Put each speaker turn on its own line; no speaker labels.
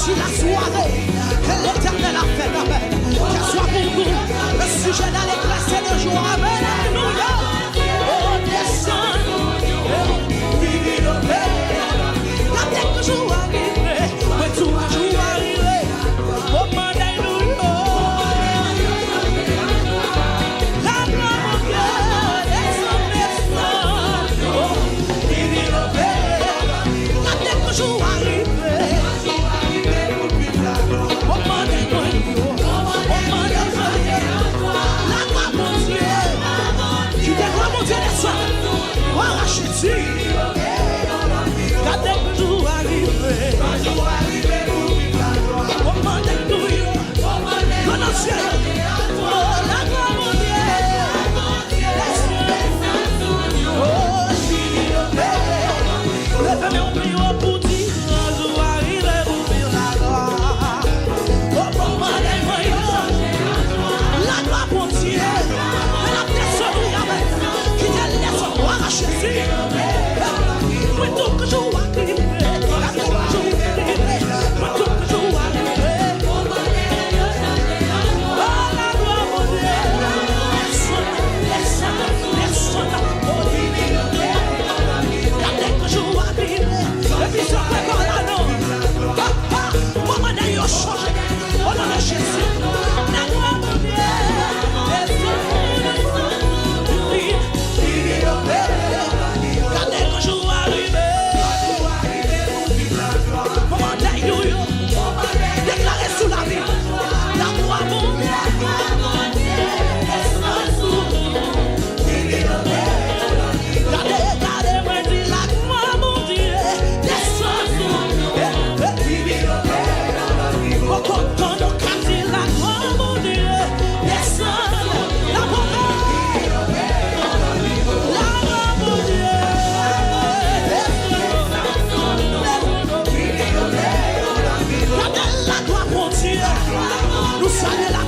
Voici la soirée que l'Éternel a fait. Amen. Qu'elle soit pour nous le sujet d'allégresse et de joie. Amen. Alléluia. Oh, descends. La tête que je vois arriver, mais tout va jouer arriver. Oh, man, alléluia. La gloire au cœur, descends, descends. Oh, la tête que je vois arriver. Oh, man, alléluia. Oh, man, alléluia. La gloire mon Dieu. Qui déclare mon Dieu, descends. Oh, arrache-tu. La tête que je vois arriver. Oh, man, alléluia. Non, non, c'est oh, la gloire mon Dieu. Oh, si, levez-moi au plus haut pour dire, je vais arriver pour dire la gloire. Oh, man, alléluia. La gloire mon Dieu. Mais la personne qui te laisse arracher. Mais tout que je vois arriver. La tête que je vois arriver. Mais tout que je vois arriver. Déclarez sous la vie la gloire mondiale. Regardez-moi dire la gloire mondiale. Descends sur nous. Quand nous cantons la gloire mondiale. Descends la gloire mondiale. Nous saluons la